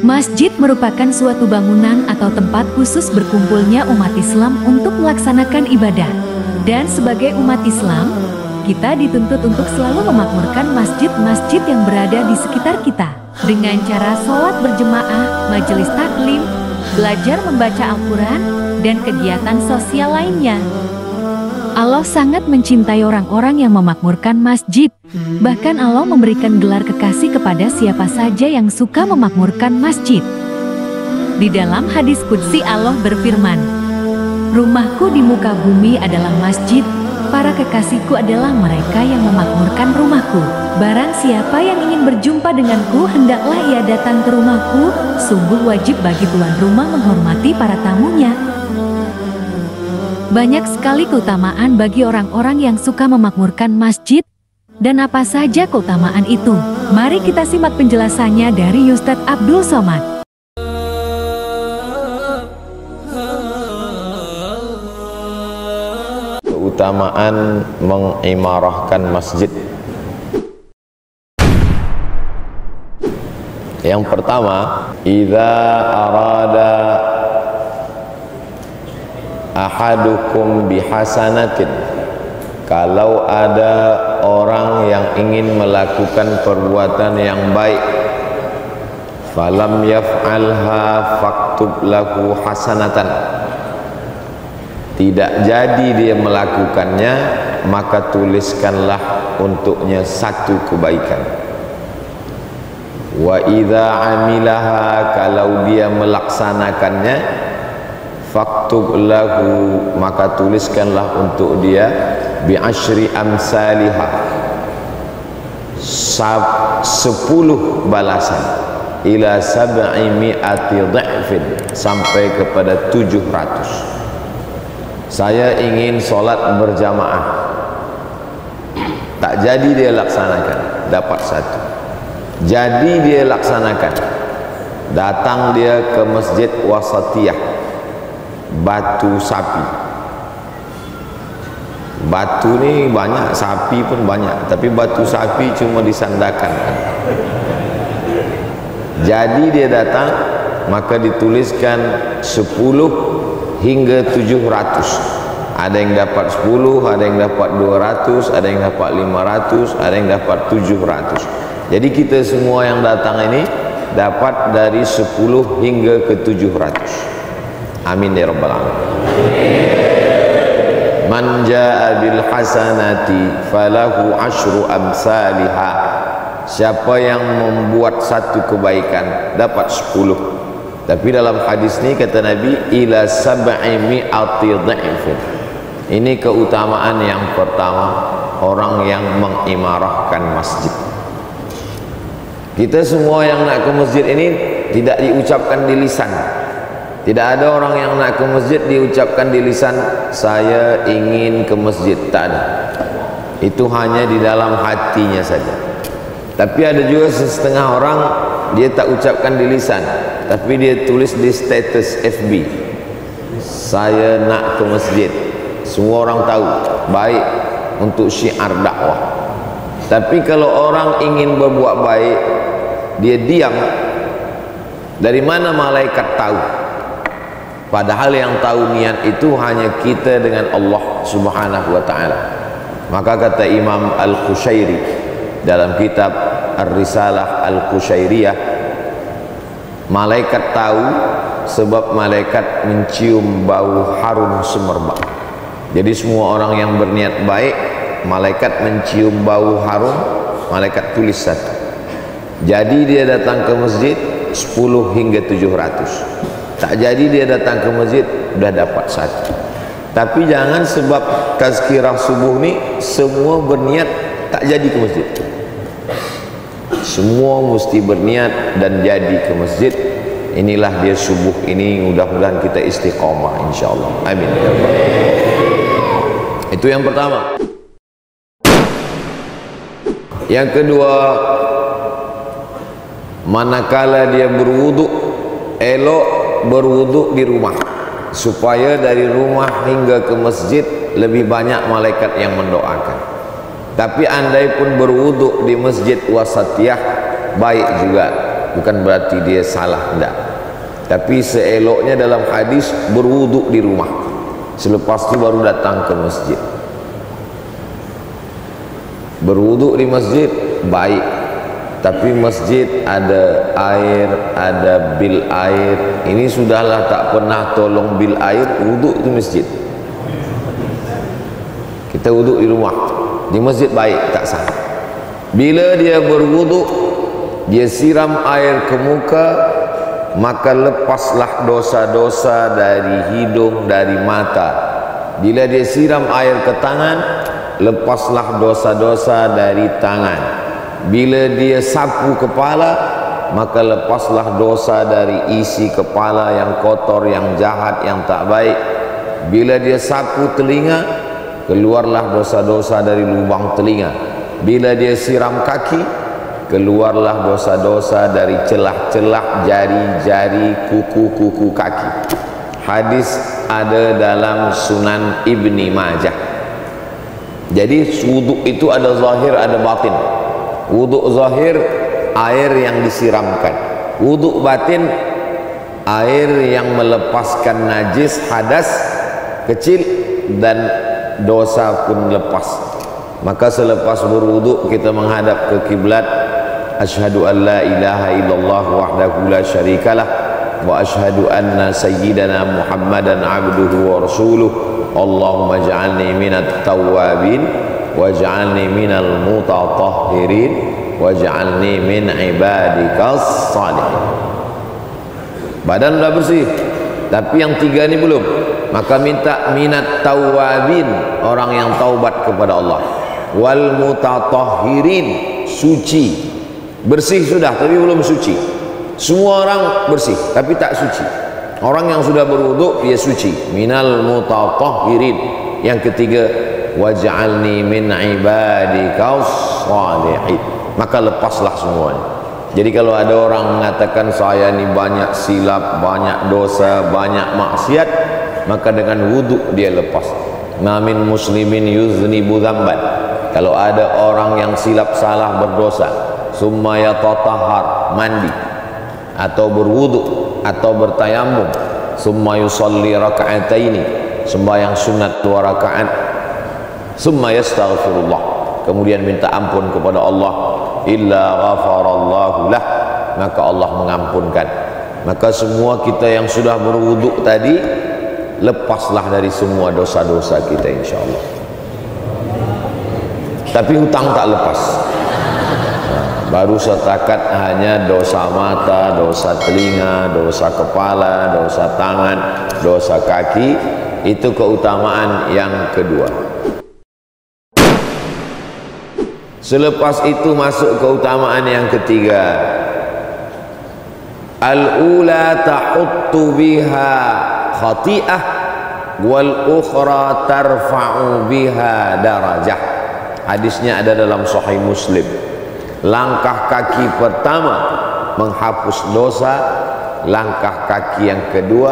Masjid merupakan suatu bangunan atau tempat khusus berkumpulnya umat Islam untuk melaksanakan ibadah. Dan sebagai umat Islam, kita dituntut untuk selalu memakmurkan masjid-masjid yang berada di sekitar kita. Dengan cara sholat berjemaah, majelis taklim, belajar membaca Al-Quran, dan kegiatan sosial lainnya. Allah sangat mencintai orang-orang yang memakmurkan masjid. Bahkan Allah memberikan gelar kekasih kepada siapa saja yang suka memakmurkan masjid. Di dalam hadis qudsi Allah berfirman, "Rumahku di muka bumi adalah masjid, para kekasihku adalah mereka yang memakmurkan rumahku. Barang siapa yang ingin berjumpa denganku, hendaklah ia datang ke rumahku. Sungguh wajib bagi tuan rumah menghormati para tamunya." Banyak sekali keutamaan bagi orang-orang yang suka memakmurkan masjid. Dan apa saja keutamaan itu? Mari kita simak penjelasannya dari Ustadz Abdul Somad. Keutamaan mengimarahkan masjid. Yang pertama, idza arada ahadukum bihasanatin, kalau ada orang yang ingin melakukan perbuatan yang baik, falam yaf'alha faktub lahu hasanatan, tidak jadi dia melakukannya, maka tuliskanlah untuknya satu kebaikan. Wa idza amilaha, kalau dia melaksanakannya, faktub lahu, maka tuliskanlah untuk dia bi'ashri amsalihha, 10 balasan, ila 700 dha'fin, sampai kepada 700. Saya ingin sholat berjamaah, tak jadi dia laksanakan, dapat 1. Jadi dia laksanakan, datang dia ke masjid wasatiyah, batu sapi. Batu ni banyak, sapi pun banyak, tapi batu sapi cuma disandarkan. Jadi dia datang, maka dituliskan 10 hingga 700. Ada yang dapat 10, ada yang dapat 200, ada yang dapat 500, ada yang dapat 700. Jadi kita semua yang datang ini dapat dari 10 hingga ke 700. Amin ya rabbal alamin. Man jaa bil hasanati falahu asyru amsalihha, siapa yang membuat satu kebaikan dapat 10. Tapi dalam hadis ini kata Nabi, ila 700 dha'fin. Ini keutamaan yang pertama, orang yang mengimarahkan masjid. Kita semua yang nak ke masjid ini tidak diucapkan di lisan. Tidak ada orang yang nak ke masjid diucapkan di lisan, saya ingin ke masjid. Tak ada. Itu hanya di dalam hatinya saja. Tapi ada juga setengah orang, dia tak ucapkan di lisan, tapi dia tulis di status FB, saya nak ke masjid. Semua orang tahu, baik untuk syiar dakwah. Tapi kalau orang ingin berbuat baik, dia diam. Dari mana malaikat tahu? Padahal yang tahu niat itu hanya kita dengan Allah Subhanahu wa ta'ala. Maka kata Imam Al-Qushairi dalam kitab Ar-Risalah Al-Qushairiyah, malaikat tahu sebab malaikat mencium bau harum semerbak. Jadi semua orang yang berniat baik, malaikat mencium bau harum, malaikat tulis 1. Jadi dia datang ke masjid 10 hingga 700. Tak jadi dia datang ke masjid, sudah dapat 1. Tapi jangan sebab tazkirah subuh ni semua berniat tak jadi ke masjid. Semua mesti berniat dan jadi ke masjid. Inilah dia subuh ini, mudah-mudahan kita istiqamah insyaallah. Amin. Itu yang pertama. Yang kedua, manakala dia berwudu, elok berwudu di rumah, supaya dari rumah hingga ke masjid lebih banyak malaikat yang mendoakan. Tapi andai pun berwuduk di masjid wasatiyah baik juga, bukan berarti dia salah, tidak. Tapi seeloknya dalam hadis berwuduk di rumah, selepas itu baru datang ke masjid. Berwuduk di masjid baik, tapi masjid ada air, ada bil air. Ini sudahlah tak pernah tolong bil air, wuduk di masjid. Kita wuduk di rumah, di masjid baik, tak sah. Bila dia berwuduk, dia siram air ke muka, maka lepaslah dosa-dosa dari hidung, dari mata. Bila dia siram air ke tangan, lepaslah dosa-dosa dari tangan. Bila dia sapu kepala, maka lepaslah dosa dari isi kepala yang kotor, yang jahat, yang tak baik. Bila dia sapu telinga, keluarlah dosa-dosa dari lubang telinga. Bila dia siram kaki, keluarlah dosa-dosa dari celah-celah jari-jari, kuku-kuku kaki. Hadis ada dalam Sunan Ibni Majah. Jadi wuduk itu ada zahir, ada batin. Wuduk zahir, air yang disiramkan. Wuduk batin, air yang melepaskan najis, hadas kecil dan dosa pun lepas. Maka selepas berwuduk kita menghadap ke kiblat. Asyhadu an la ilaha illallah wahdahu la syarikalah wa asyhadu anna sayyidana Muhammadan abduhu wa rasuluh. Allahumma ja'alni minat tawabin waj'alni minal mutatahhirin waj'alni min ibadikas salihin. Badan sudah bersih, tapi yang tiga ini belum. Maka minta minat tawabin, orang yang taubat kepada Allah. Wal mutatahhirin, suci. Bersih sudah tapi belum suci. Semua orang bersih tapi tak suci. Orang yang sudah berwuduk dia suci. Minal mutatahhirin. Yang ketiga, waj'alni min ibadikas salihin. Maka lepaslah semuanya. Jadi kalau ada orang mengatakan saya ini banyak silap, banyak dosa, banyak maksiat, maka dengan wuduk dia lepas. Ma min muslimin yuznibu dzamban. Kalau ada orang yang silap salah berdosa, summa yatatahhar, mandi atau berwuduk atau bertayamum, summa yusalli raka'ataini, sembahyang sunat 2 rakaat, summa yastaghfirullah, kemudian minta ampun kepada Allah, illa ghafarallahu lah, maka Allah mengampunkan. Maka semua kita yang sudah berwuduk tadi, lepaslah dari semua dosa-dosa kita insyaallah. Tapi hutang tak lepas. Baru setakat hanya dosa mata, dosa telinga, dosa kepala, dosa tangan, dosa kaki. Itu keutamaan yang kedua. Selepas itu masuk keutamaan yang ketiga. Al-ula tahuttu biha khati'ah wal ukhra tarfa'u biha darajah. Hadisnya ada dalam Sahih Muslim. Langkah kaki pertama menghapus dosa, langkah kaki yang kedua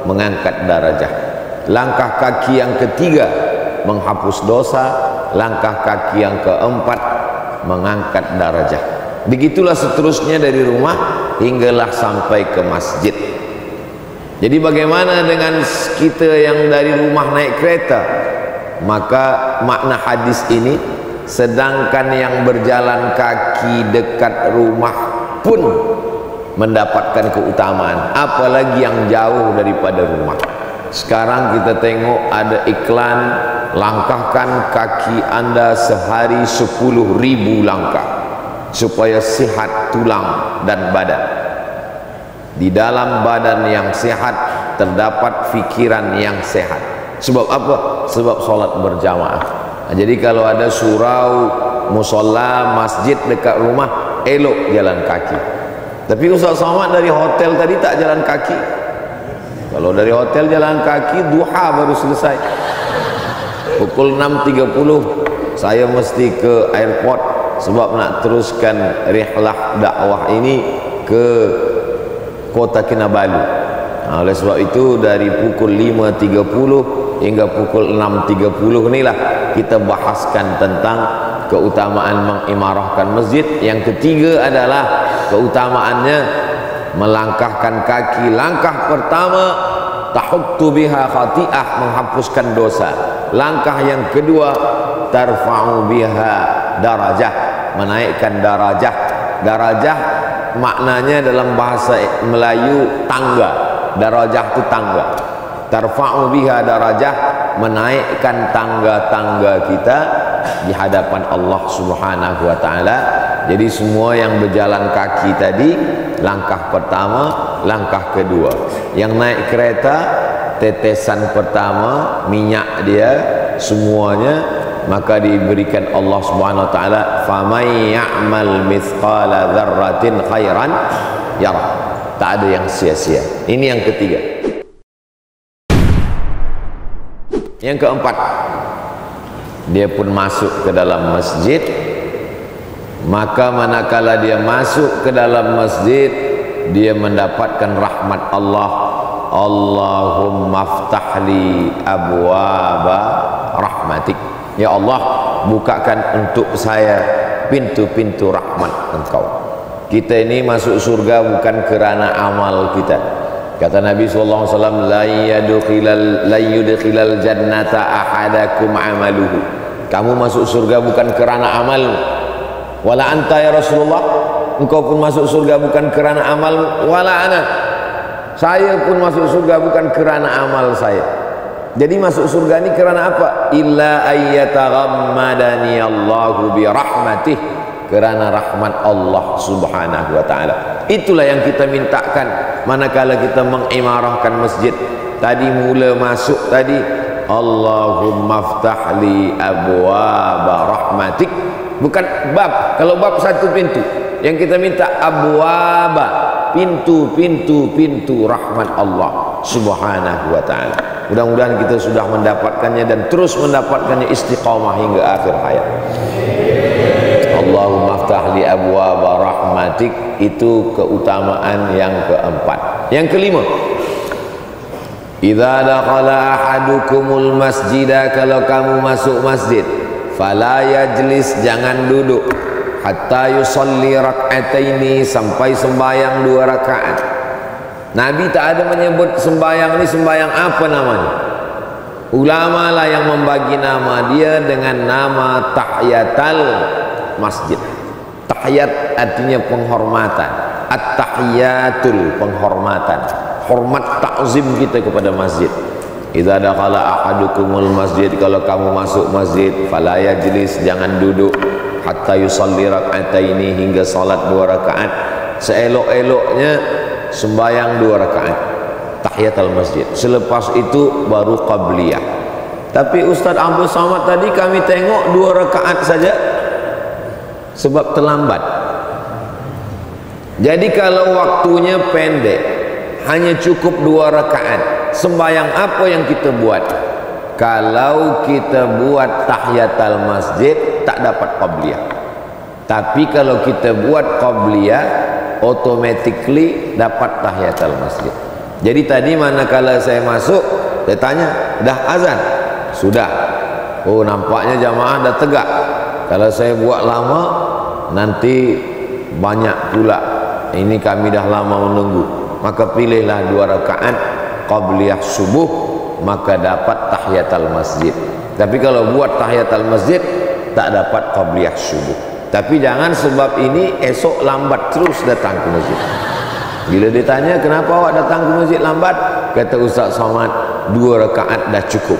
mengangkat darajah, langkah kaki yang ketiga menghapus dosa, langkah kaki yang keempat mengangkat darajah. Begitulah seterusnya dari rumah hinggalah sampai ke masjid. Jadi bagaimana dengan kita yang dari rumah naik kereta? Maka makna hadis ini, sedangkan yang berjalan kaki dekat rumah pun mendapatkan keutamaan, apalagi yang jauh daripada rumah. Sekarang kita tengok ada iklan, langkahkan kaki anda sehari 10.000 langkah supaya sehat tulang dan badan. Di dalam badan yang sehat terdapat fikiran yang sehat. Sebab apa? Sebab solat berjamaah. Jadi kalau ada surau, musola, masjid dekat rumah, elok jalan kaki. Tapi Ustaz Somad dari hotel tadi tak jalan kaki. Kalau dari hotel jalan kaki, duha baru selesai. Pukul 6.30 saya mesti ke airport sebab nak teruskan rihlah dakwah ini ke Kota Kinabalu. Oleh sebab itu dari pukul 5.30 hingga pukul 6.30 inilah kita bahaskan tentang keutamaan mengimarahkan masjid. Yang ketiga adalah keutamaannya melangkahkan kaki. Langkah pertama tahuttu biha khati'ah, menghapuskan dosa. Langkah yang kedua tarfa'u biha darajah, menaikkan darajah. Darajah maknanya dalam bahasa Melayu tangga. Darajah itu tangga. Tarfa'u biha darajah, menaikkan tangga-tangga kita di hadapan Allah Subhanahu wa taala. Jadi semua yang berjalan kaki tadi, langkah pertama, langkah kedua. Yang naik kereta, tetesan pertama minyak dia semuanya, maka diberikan Allah Subhanahu wa taala, "Faman ya'mal mithqala dzarratin khairan yarah." Tak ada yang sia-sia. Ini yang ketiga. Yang keempat, dia pun masuk ke dalam masjid. Maka manakala dia masuk ke dalam masjid, dia mendapatkan rahmat Allah. Allahumma aftahli abwaba rahmatik. Ya Allah, bukakan untuk saya pintu-pintu rahmat Engkau. Kita ini masuk surga bukan kerana amal kita. Kata Nabi SAW, la yudkhilal jannata ahadakum amaluhu. Kamu masuk surga bukan kerana amal. Wala anta ya Rasulullah, engkau pun masuk surga bukan kerana amal. Wala ana, saya pun masuk surga bukan kerana amal saya. Jadi masuk surga ini kerana apa? Illa ayyataghammadani Allahu bi rahmatih, kerana rahmat Allah Subhanahu wa taala. Itulah yang kita mintakan manakala kita mengimarahkan masjid. Tadi mula masuk tadi, Allahumma aftahli abwaba rahmatik. Bukan bab. Kalau bab satu pintu, yang kita minta abwaba, pintu-pintu rahmat Allah Subhanahu wa taala. Mudah-mudahan kita sudah mendapatkannya dan terus mendapatkannya istiqamah hingga akhir hayat. Allahumma aftah li abwaba rahmatik. Itu keutamaan yang keempat. Yang kelima, idza dakhala ahadukumul masjidah, kalau kamu masuk masjid, fala yajlis, jangan duduk, hatta yusalli rak'ataini, sampai sembahyang 2 rakaat. Nabi tak ada menyebut sembahyang ini sembahyang apa namanya. Ulama lah yang membagi nama dia dengan nama tahiyatul masjid. Tahiyat artinya penghormatan, at-tahiyatul penghormatan, hormat ta'zim kita kepada masjid. Idza dakhala ahadukumul masjid, kalau kamu masuk masjid, fala yajlis, jangan duduk, hatta yusalli rak'ataini, hingga salat 2 rakaat. Seelok-eloknya sembahyang 2 rakaat tahiyatul masjid. Selepas itu baru qabliyah. Tapi Ustaz Abdul Samad tadi kami tengok 2 rakaat saja sebab terlambat. Jadi kalau waktunya pendek, hanya cukup 2 rakaat, sembahyang apa yang kita buat? Kalau kita buat tahiyatul masjid tak dapat qabliyah. Tapi kalau kita buat qabliyah, automatically dapat tahiyatul masjid. Jadi tadi manakala saya masuk, saya tanya, dah azan? Sudah. Oh, nampaknya jamaah dah tegak. Kalau saya buat lama, nanti banyak pula. Ini kami dah lama menunggu. Maka pilihlah 2 rakaat qabliyah subuh, maka dapat tahiyatul masjid. Tapi kalau buat tahiyatul masjid, tak dapat qabliyah subuh. Tapi jangan sebab ini esok lambat terus datang ke masjid. Bila ditanya kenapa awak datang ke masjid lambat, kata Ustaz Somad, 2 rakaat dah cukup.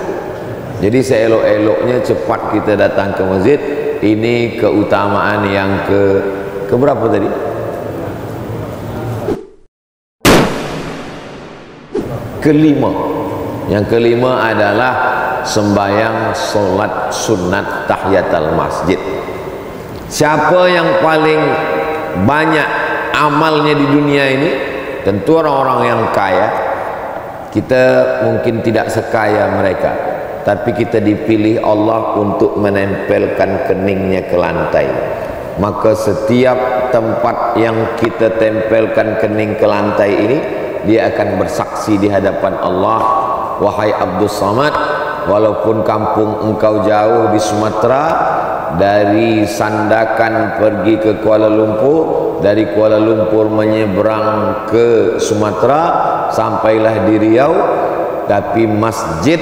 Jadi seelok-eloknya cepat kita datang ke masjid. Ini keutamaan yang ke berapa tadi? Kelima. Yang kelima adalah sembahyang solat sunat tahiyatul masjid. Siapa yang paling banyak amalnya di dunia ini? Tentu orang-orang yang kaya. Kita mungkin tidak sekaya mereka, tapi kita dipilih Allah untuk menempelkan keningnya ke lantai. Maka setiap tempat yang kita tempelkan kening ke lantai ini, dia akan bersaksi di hadapan Allah, wahai Abdul Samad, walaupun kampung engkau jauh di Sumatera, dari Sandakan pergi ke Kuala Lumpur, dari Kuala Lumpur menyeberang ke Sumatera, sampailah di Riau, tapi Masjid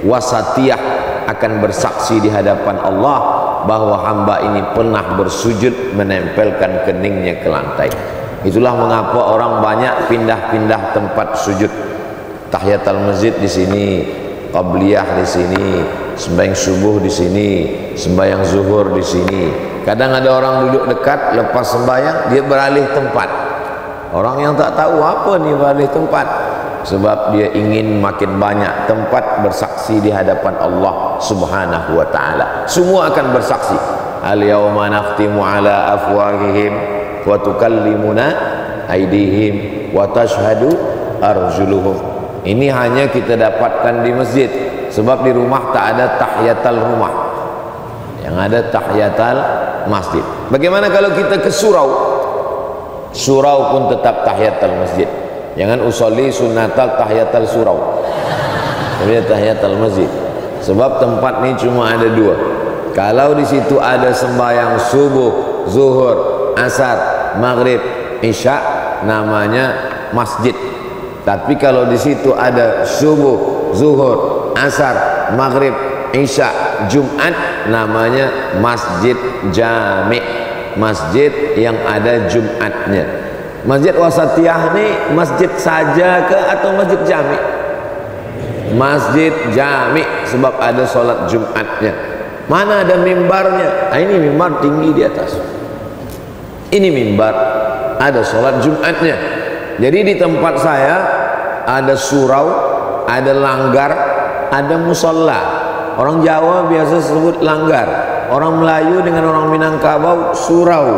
Wasatiyah akan bersaksi di hadapan Allah bahwa hamba ini pernah bersujud menempelkan keningnya ke lantai. Itulah mengapa orang banyak pindah-pindah tempat sujud. Tahiyatul masjid di sini, qabliyah di sini, sembahyang subuh di sini, sembahyang zuhur di sini. Kadang ada orang duduk dekat, lepas sembahyang dia beralih tempat. Orang yang tak tahu apa nih beralih tempat, sebab dia ingin makin banyak tempat bersaksi di hadapan Allah Subhanahu wa taala. Semua akan bersaksi. Al yauma nakhtimu ala afwahihim wa tukallimuna aydihim wa tashhadu arjuluhum. Ini hanya kita dapatkan di masjid, sebab di rumah tak ada tahiyatul rumah, yang ada tahiyatul masjid. Bagaimana kalau kita ke surau? Surau pun tetap tahiyatul masjid. Jangan usolli sunnatal tahiyatul surau, tapi tahiyatul masjid. Sebab tempat ini cuma ada dua. Kalau di situ ada sembahyang subuh, zuhur, asar, maghrib, isya, namanya masjid. Tapi kalau di situ ada subuh, zuhur, asar, maghrib, isya, Jumat, namanya masjid jami', masjid yang ada Jumatnya. Masjid Wasatiyah ini masjid saja ke atau masjid jami'? Masjid jami', sebab ada solat Jumatnya. Mana ada mimbarnya? Nah, ini mimbar tinggi di atas. Ini mimbar, ada solat Jumatnya. Jadi di tempat saya ada surau, ada langgar, ada musola. Orang Jawa biasa sebut langgar, orang Melayu dengan orang Minangkabau surau,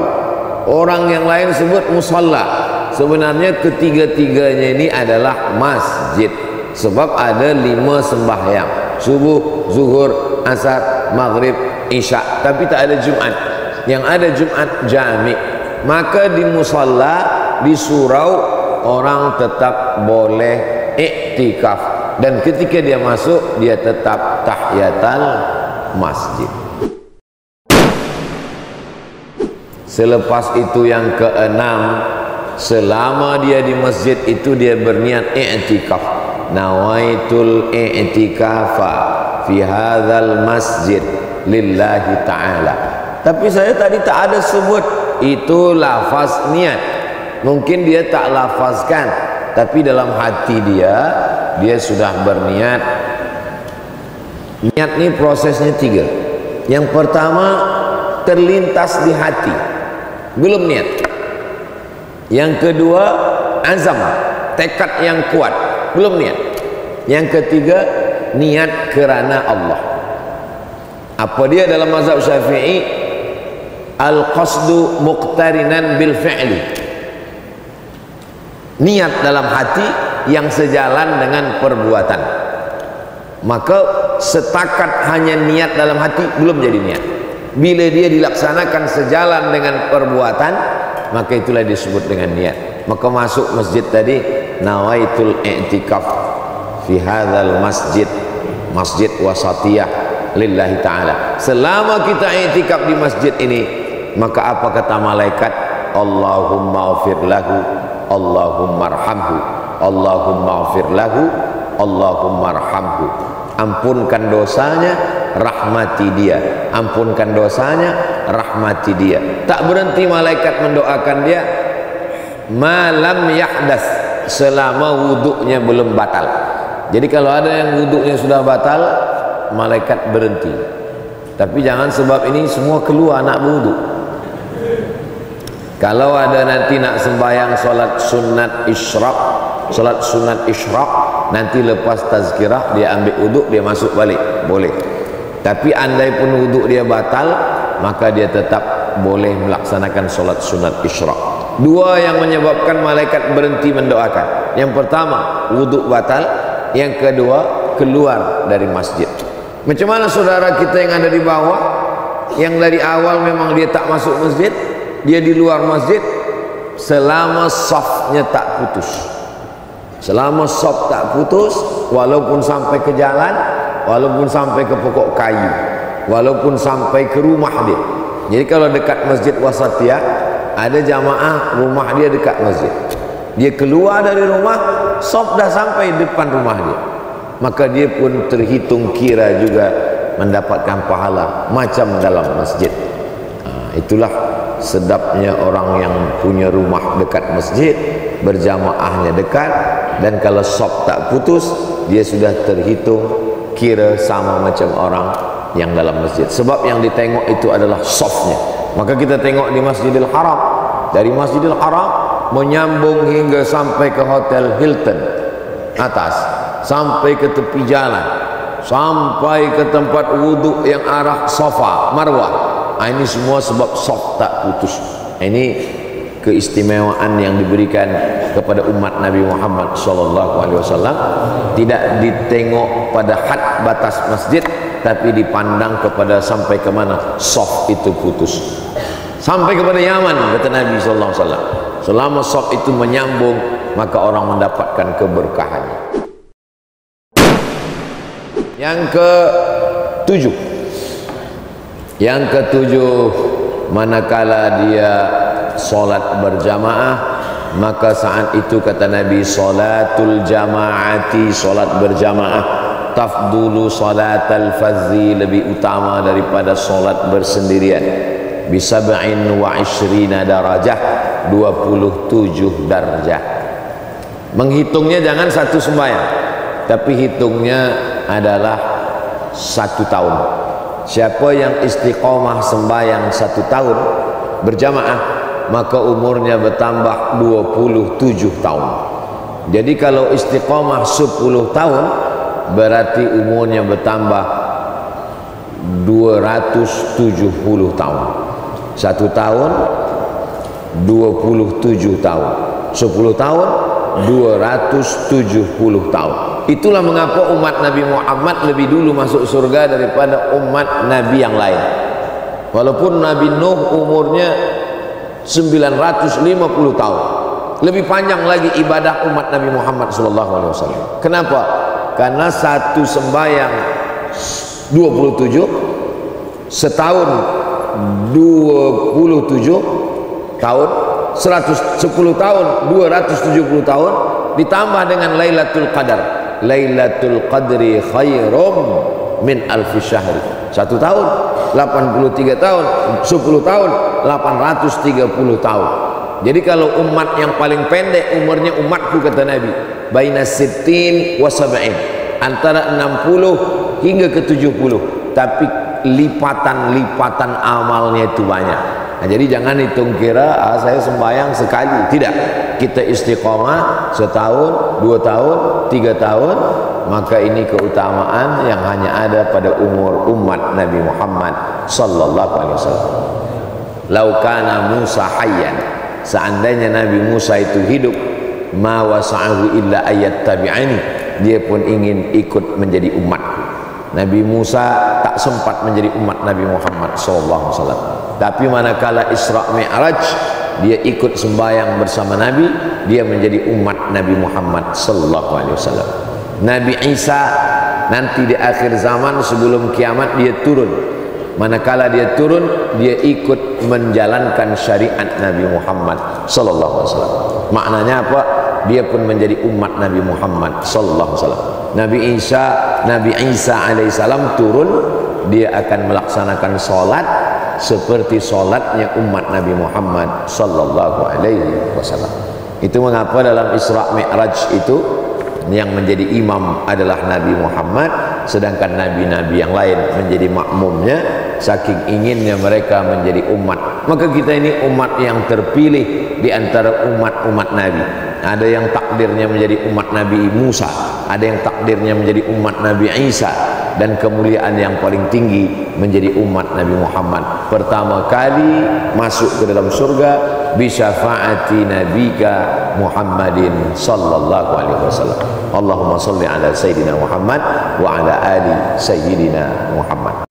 orang yang lain sebut musola. Sebenarnya ketiga-tiganya ini adalah masjid, sebab ada 5 sembahyang: subuh, zuhur, asar, maghrib, isya. Tapi tak ada Jumat. Yang ada Jumat jami'. Maka di musola, di surau, orang tetap boleh iktikaf, dan ketika dia masuk dia tetap tahiyatul masjid. Selepas itu yang keenam, selama dia di masjid itu dia berniat i'tikaf. Nawaitul i'tikafa fi hadzal masjid lillahi ta'ala. Tapi saya tadi tak ada sebut itu lafaz niat. Mungkin dia tak lafazkan, tapi dalam hati dia sudah berniat. Niat ini prosesnya 3. Yang pertama, terlintas di hati, belum niat. Yang kedua, azam, tekad yang kuat, belum niat. Yang ketiga, niat kerana Allah. Apa dia dalam mazhab Syafi'i? Al-qasdu muqtarinan bil fi'li. Niat dalam hati yang sejalan dengan perbuatan. Maka setakat hanya niat dalam hati belum jadi niat. Bila dia dilaksanakan sejalan dengan perbuatan, maka itulah disebut dengan niat. Maka masuk masjid tadi, nawaitul i'tikaf fi hadzal masjid, masjid wasatiyah lillahi ta'ala. Selama kita i'tikaf di masjid ini, maka apa kata malaikat? Allahumma ghfir lahu, Allahumma arhamhu, Allahumma ghfir lahu, Allahumma arhamhu. Ampunkan dosanya, rahmati dia. Ampunkan dosanya, rahmati dia. Tak berhenti malaikat mendoakan dia malam yahdas, selama wuduknya belum batal. Jadi kalau ada yang wuduknya sudah batal, malaikat berhenti. Tapi jangan sebab ini semua keluar nak berwuduk. Kalau ada nanti nak sembahyang solat sunat isyraq, solat sunat isyraq, nanti lepas tazkirah dia ambil wuduk, dia masuk balik, boleh. Tapi andai pun wuduk dia batal, maka dia tetap boleh melaksanakan solat sunat isyraq. 2 yang menyebabkan malaikat berhenti mendoakan. Yang pertama, wuduk batal. Yang kedua, keluar dari masjid. Macam mana saudara kita yang ada di bawah, yang dari awal memang dia tak masuk masjid, dia di luar masjid, selama safnya tak putus. Selama saf tak putus, walaupun sampai ke jalan, walaupun sampai ke pokok kayu, walaupun sampai ke rumah dia. Jadi kalau dekat Masjid Wasatiyah, ada jamaah rumah dia dekat masjid, dia keluar dari rumah, saf dah sampai depan rumah dia, maka dia pun terhitung kira juga mendapatkan pahala macam dalam masjid. Itulah sedapnya orang yang punya rumah dekat masjid, berjamaahnya dekat, dan kalau saf tak putus, dia sudah terhitung kira sama macam orang yang dalam masjid. Sebab yang ditengok itu adalah safnya. Maka kita tengok di Masjidil Haram, dari Masjidil Haram menyambung hingga sampai ke Hotel Hilton atas, sampai ke tepi jalan, sampai ke tempat wudhu yang arah Safa Marwah. Ini semua sebab saf tak putus. Ini keistimewaan yang diberikan kepada umat Nabi Muhammad SAW. Tidak ditengok pada had batas masjid, tapi dipandang kepada sampai ke mana saf itu putus. Sampai kepada Yaman, kata Nabi SAW. Selama saf itu menyambung, maka orang mendapatkan keberkahannya. Yang ketujuh, manakala dia solat berjamaah, maka saat itu kata Nabi, salatul jamaati, solat berjamaah, tafdulu salatal fadzi, lebih utama daripada solat bersendirian, bisab'in wa ishrina darajah, 27 darjah. Menghitungnya jangan satu sembahyang, tapi hitungnya adalah 1 tahun. Siapa yang istiqomah sembahyang 1 tahun berjamaah, maka umurnya bertambah 27 tahun. Jadi kalau istiqomah 10 tahun, berarti umurnya bertambah 270 tahun. 1 tahun 27 tahun, 10 tahun 270 tahun. Itulah mengapa umat Nabi Muhammad lebih dulu masuk surga daripada umat Nabi yang lain. Walaupun Nabi Nuh umurnya 950 tahun, lebih panjang lagi ibadah umat Nabi Muhammad SAW. Kenapa? Karena satu sembahyang 27, setahun 27 tahun, 110 tahun 270 tahun, ditambah dengan Lailatul Qadar. Lailatul Qadri khairum min alfi syahri. 1 tahun 83 tahun, 10 tahun 830 tahun. Jadi kalau umat yang paling pendek umurnya umatku, kata Nabi, baina sittin wa sab'in, antara 60 hingga ke 70, tapi lipatan-lipatan amalnya itu banyak. Nah, jadi jangan hitung kira saya sembahyang sekali. Tidak, kita istiqomah setahun, 2 tahun, 3 tahun, maka ini keutamaan yang hanya ada pada umur umat Nabi Muhammad sallallahu alaihi wasallam. Lau kana Musa hayyan, seandainya Nabi Musa itu hidup, ma wasa'ahu illa ayat tabi'ani, dia pun ingin ikut menjadi umatku. Nabi Musa tak sempat menjadi umat Nabi Muhammad SAW. Tapi manakala Isra Mi'raj, dia ikut sembahyang bersama Nabi, dia menjadi umat Nabi Muhammad SAW. Nabi Isa nanti di akhir zaman sebelum kiamat dia turun. Manakala dia turun, dia ikut menjalankan syariat Nabi Muhammad SAW. Maknanya apa? Dia pun menjadi umat Nabi Muhammad SAW. Nabi Isa alaihissalam turun, dia akan melaksanakan solat seperti solatnya umat Nabi Muhammad sallallahu alaihi wasallam. Itu mengapa dalam Isra Mi'raj itu yang menjadi imam adalah Nabi Muhammad, sedangkan nabi-nabi yang lain menjadi makmumnya, saking inginnya mereka menjadi umat. Maka kita ini umat yang terpilih di antara umat-umat Nabi. Ada yang takdirnya menjadi umat Nabi Musa, ada yang takdirnya menjadi umat Nabi Isa, dan kemuliaan yang paling tinggi menjadi umat Nabi Muhammad. Pertama kali masuk ke dalam surga bisyafaati nabika Muhammadin sallallahu alaihi wasallam. Allahumma salli ala sayyidina Muhammad wa ala ali sayyidina Muhammad.